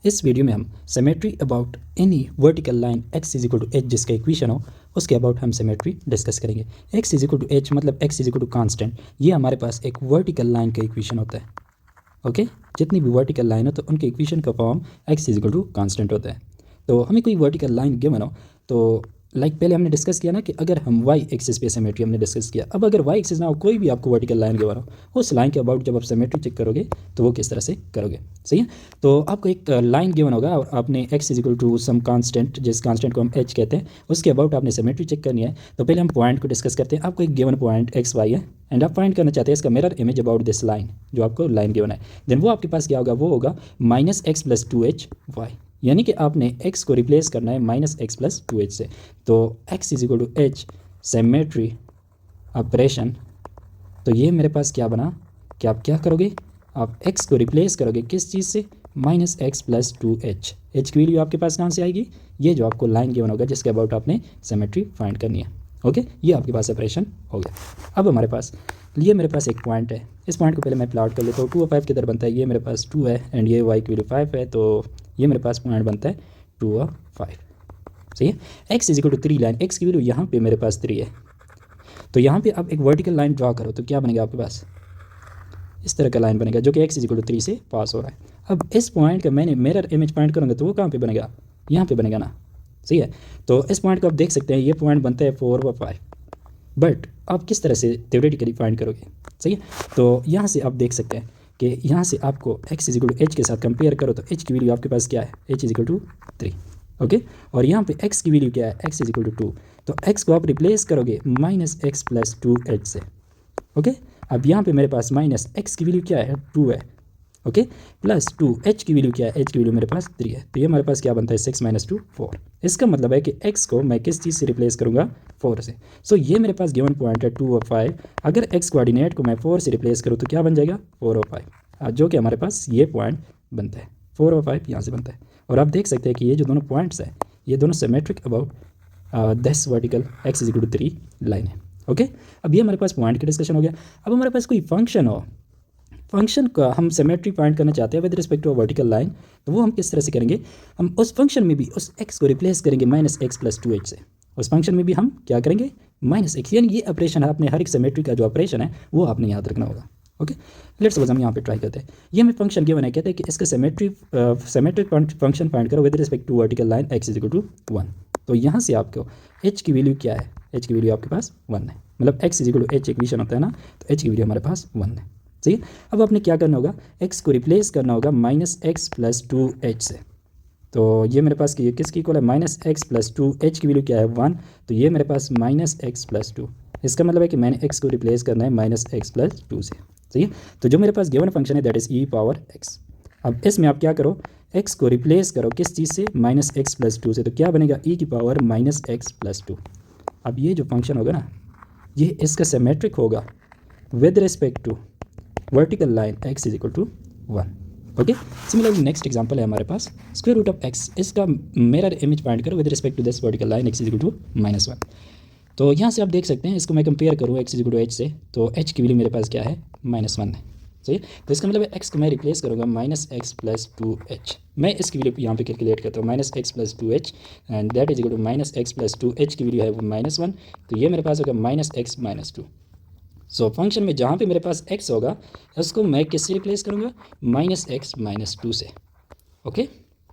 इस वीडियो में हम symmetry about any vertical line x is equal to H जिसका इक्वेशन हो उसके अबाउट हम सिमेट्री डिस्कस करेंगे। x is equal to H मतलब x is equal to constant, ये हमारे पास एक वर्टिकल लाइन का इक्वेशन होता है। ओके, जितनी भी वर्टिकल लाइन हो तो उनके इक्वेशन का form x is equal to constant होता है। तो हमें कोई वर्टिकल लाइन गिवन हो तो पहले हमने डिस्कस किया ना कि अगर हम y एक्सिस पे सिमेट्री हमने डिस्कस किया। अब अगर y एक्सिस ना हो, कोई भी आपको वर्टिकल लाइन गिवन हो, उस लाइन के अबाउट जब आप सिमेट्री चेक करोगे तो वो किस तरह से करोगे। सही है, तो आपको एक लाइन गिवन होगा और आपने x is equal to some constant, जिस कांस्टेंट को हम h कहते हैं, उसके अबाउट आपने सिमेट्री चेक करनी है। तो पहले हम पॉइंट को डिस्कस करते हैं। आपको एक गिवन पॉइंट x y है एंड आप फाइंड करना चाहते हैं इसका mirror image about this line, जो आपको लाइन गिवन है। देन वो आपके पास क्या होगा, वो होगा -x + 2h y, यानी कि आपने x को रिप्लेस करना है -x + 2h से। तो x is equal to h symmetry operation. तो ये मेरे पास क्या बना कि आप क्या करोगे, आप x को रिप्लेस करोगे किस चीज़ से, -x + 2h। h की वैल्यू आपके पास कहाँ से आएगी, ये जो आपको लाइन गिवन होगा जिसके अबाउट आपने सिमेट्री फाइंड करनी है। ओके, ये आपके पास ऑपरेशन हो गया। अब हमारे पास ये मेरे पास एक पॉइंट है, इस पॉइंट को पहले मैं प्लॉट कर लेता हूँ। 2 और 5 किधर बनता है, ये मेरे पास 2 है एंड ये y की वैल्यू 5 है, तो ये मेरे पास पॉइंट बनता है 2 और 5। सही है, x is equal to 3 line, x की वैल्यू यहाँ पे मेरे पास 3 है। तो यहाँ पे आप एक वर्टिकल लाइन ड्रॉ करो तो क्या बनेगा आपके पास, इस तरह का लाइन बनेगा जो कि x इज इक्वल टू 3 से पास हो रहा है। अब इस पॉइंट का मैंने मिरर इमेज पॉइंट करूँगा तो वो कहाँ पे बनेगा, यहाँ पे बनेगा ना। सही है, तो इस पॉइंट को आप देख सकते हैं, ये पॉइंट बनता है 4 और 5, बट आप किस तरह से थ्योरेटिकली फाइंड करोगे। सही है, तो यहाँ से आप देख सकते हैं कि यहाँ से आपको x is equal to H के साथ कंपेयर करो तो h की वैल्यू आपके पास क्या है, h is equal to 3। Okay, और यहाँ पे x की वैल्यू क्या है, x इज इक्वल टू 2। तो x को आप रिप्लेस करोगे -x + 2h से। ओके, अब यहाँ पे मेरे पास -x की वैल्यू क्या है, 2 है। ओके, प्लस 2 h की वैल्यू क्या है, h की वैल्यू मेरे पास 3 है। तो ये हमारे पास क्या बनता है, 6 - 2 4। इसका मतलब है कि x को मैं किस चीज़ से रिप्लेस करूँगा, 4 से। सो ये मेरे पास गिवन पॉइंट है 2 और 5। अगर x कोऑर्डिनेट को मैं 4 से रिप्लेस करूँ तो क्या बन जाएगा, 4 और 5, जो कि हमारे पास ये पॉइंट बनता है। 4 और 5 यहाँ से बनता है और आप देख सकते हैं कि ये जो दोनों पॉइंट्स हैं ये दोनों symmetric about this vertical x is equal to 3 line है। ओके, अब ये हमारे पास पॉइंट का डिस्कशन हो गया। अब हमारे पास कोई फंक्शन हो, फंक्शन का हम सिमेट्री फाइंड करना चाहते हैं with respect to vertical line, तो वो हम किस तरह से करेंगे, हम उस फंक्शन में भी उस x को रिप्लेस करेंगे -x + 2h से। उस फंक्शन में भी हम क्या करेंगे, -x, यानी ये ऑपरेशन है अपने हर एक सिमेट्री का जो ऑपरेशन है वो आपने याद रखना होगा। ओके, लेट्स सपोज हम यहाँ पे ट्राई करते हैं। ये हमें फंक्शन गिवन है, कहते हैं कि इसका सिमेट्रिक फंक्शन फाइंड करो with respect to vertical line x is equal to 1। तो यहाँ से आपको h की वैल्यू क्या है, h की वैल्यू आपके पास 1 है, मतलब x is equal to h equation होता है ना, तो h की वैल्यू हमारे पास 1 है। सही है, अब आपने क्या करना होगा, x को रिप्लेस करना होगा -x + 2h से। तो ये मेरे पास ये किसकी इक्वल है, -x + 2h की वैल्यू क्या है, 1। तो ये मेरे पास -x + 2, इसका मतलब है कि मैंने x को रिप्लेस करना है -x + 2 से। सही है, तो जो मेरे पास गिवन फंक्शन है दैट इज़ e⁻x। अब इसमें आप क्या करो, x को रिप्लेस करो किस चीज़ से, -x + 2 से। तो क्या बनेगा, e⁻−x + 2। अब ये जो फंक्शन होगा ना, ये इसका सिमेट्रिक होगा with respect to vertical line x is equal to 1। Okay, similarly next example है हमारे पास √x, इसका मिरर इमेज फाइंड करो with respect to this vertical line x is equal to -1। तो यहाँ से आप देख सकते हैं, इसको मैं कंपेयर करूँ x is equal to h से, तो h की वैल्यू मेरे पास क्या है, -1 है। सही है, तो इसका मतलब है x को मैं रिप्लेस करूँगा -x + 2h। मैं इसकी वैल्यू यहाँ पे कैलकुलेट करता हूँ, -x + 2h and that is equal to -x + 2h की वैल्यू है वो -1। तो ये मेरे पास होगा -x - 2। सो फंक्शन में जहाँ पे मेरे पास x होगा उसको मैं किससे रिप्लेस करूँगा, -x - 2 से। ओके,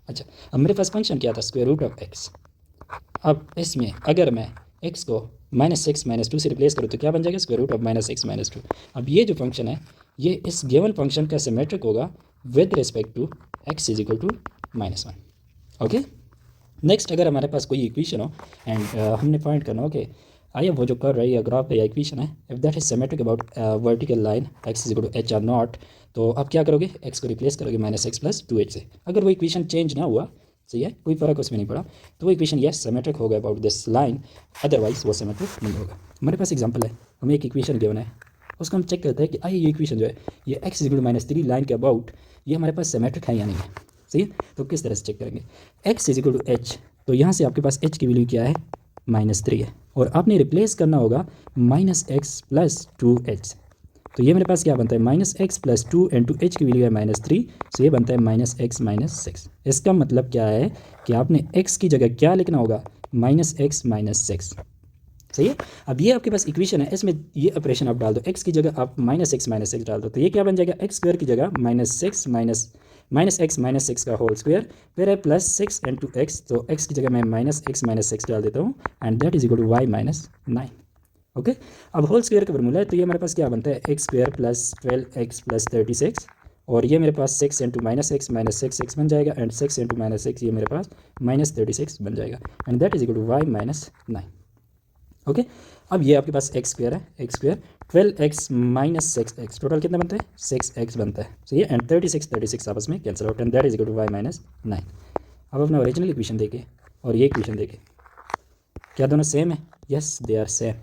अच्छा, अब मेरे पास फंक्शन क्या था, √x। अब इसमें अगर मैं x को -x - 2 से रिप्लेस करूँ तो क्या बन जाएगा, √−x - 2। अब ये जो फंक्शन है ये इस गिवन फंक्शन का सिमेट्रिक होगा with respect to x is equal to -1। Okay, next अगर हमारे पास कोई इक्वेशन हो एंड हमने फाइंड करना हो कि आइए वो जो कर रही है ग्राफ या इक्वेशन है, if that is symmetric about vertical line x is equal to h or not, तो आप क्या करोगे, x को रिप्लेस करोगे -x + 2h से। अगर वो इक्वेशन चेंज ना हुआ, सही है, कोई फर्क उसमें नहीं पड़ा, तो वो इक्वेशन यस सिमेट्रिक होगा अबाउट दिस लाइन, अदरवाइज वो सिमेट्रिक नहीं होगा। हमारे पास एग्जाम्पल है, हमें एक इक्वेशन गिवन है, उसको हम चेक करते हैं कि आइए ये इक्वेशन जो है ये x is equal to -3 line के अबाउट ये हमारे पास सिमेट्रिक है या नहीं है। सही है, तो किस तरह से चेक करेंगे, x is equal to h, तो यहाँ से आपके पास h की वैल्यू क्या है, -3 है, और आपने रिप्लेस करना होगा -x + 2h। तो ये मेरे पास क्या बनता है -x + 2 इंटू एच की वैल्यू है -3, सो ये बनता है -x - 6। इसका मतलब क्या है कि आपने x की जगह क्या लिखना होगा -x - 6। सही है। अब ये आपके पास इक्वेशन है, इसमें ये ऑपरेशन आप डाल दो, x की जगह आप -x - 6 डाल दो, तो ये क्या बन जाएगा x² की जगह -6 -x - 6 का होल स्क्वायर, फिर है +6 इंटू एक्स, तो x की जगह मैं -x - 6 डाल देता हूँ and that is equal to y - 9। Okay, अब होल स्क्वायर का फॉर्मूला है, तो ये मेरे पास क्या बनता है x² + 12x + 36, और ये मेरे पास 6 इंटू -x - 6 6 बन जाएगा एंड 6 इंटू -6 ये मेरे पास -36 बन जाएगा and that is equal to y - 9। Okay, अब ये आपके पास x² है, x² 12x - 6x, टोटल कितना बनता है 6x बनता है, सही है, एंड 36 आपस में cancel out and that is equal to y - 9। अब अपना ओरिजिनल इक्वेशन देखे और ये इक्वेशन देखे, क्या दोनों सेम है? Yes they are same.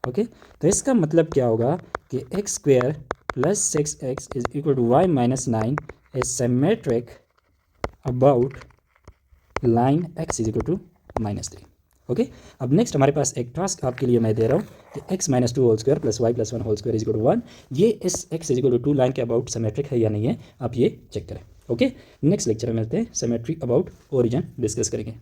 Okay, तो इसका मतलब क्या होगा कि x² + 6x is equal to y - 9 is symmetric about line x is equal to -3। Okay, अब नेक्स्ट हमारे पास एक टास्क आपके लिए मैं दे रहा हूँ कि x - 2 whole square + y + 1 whole square is equal to 1, ये इस x is equal to 2 line के अबाउट सिमेट्रिक है या नहीं है, आप ये चेक करें। ओके, नेक्स्ट लेक्चर में मिलते हैं, सिमेट्री अबाउट ओरिजिन डिस्कस करेंगे।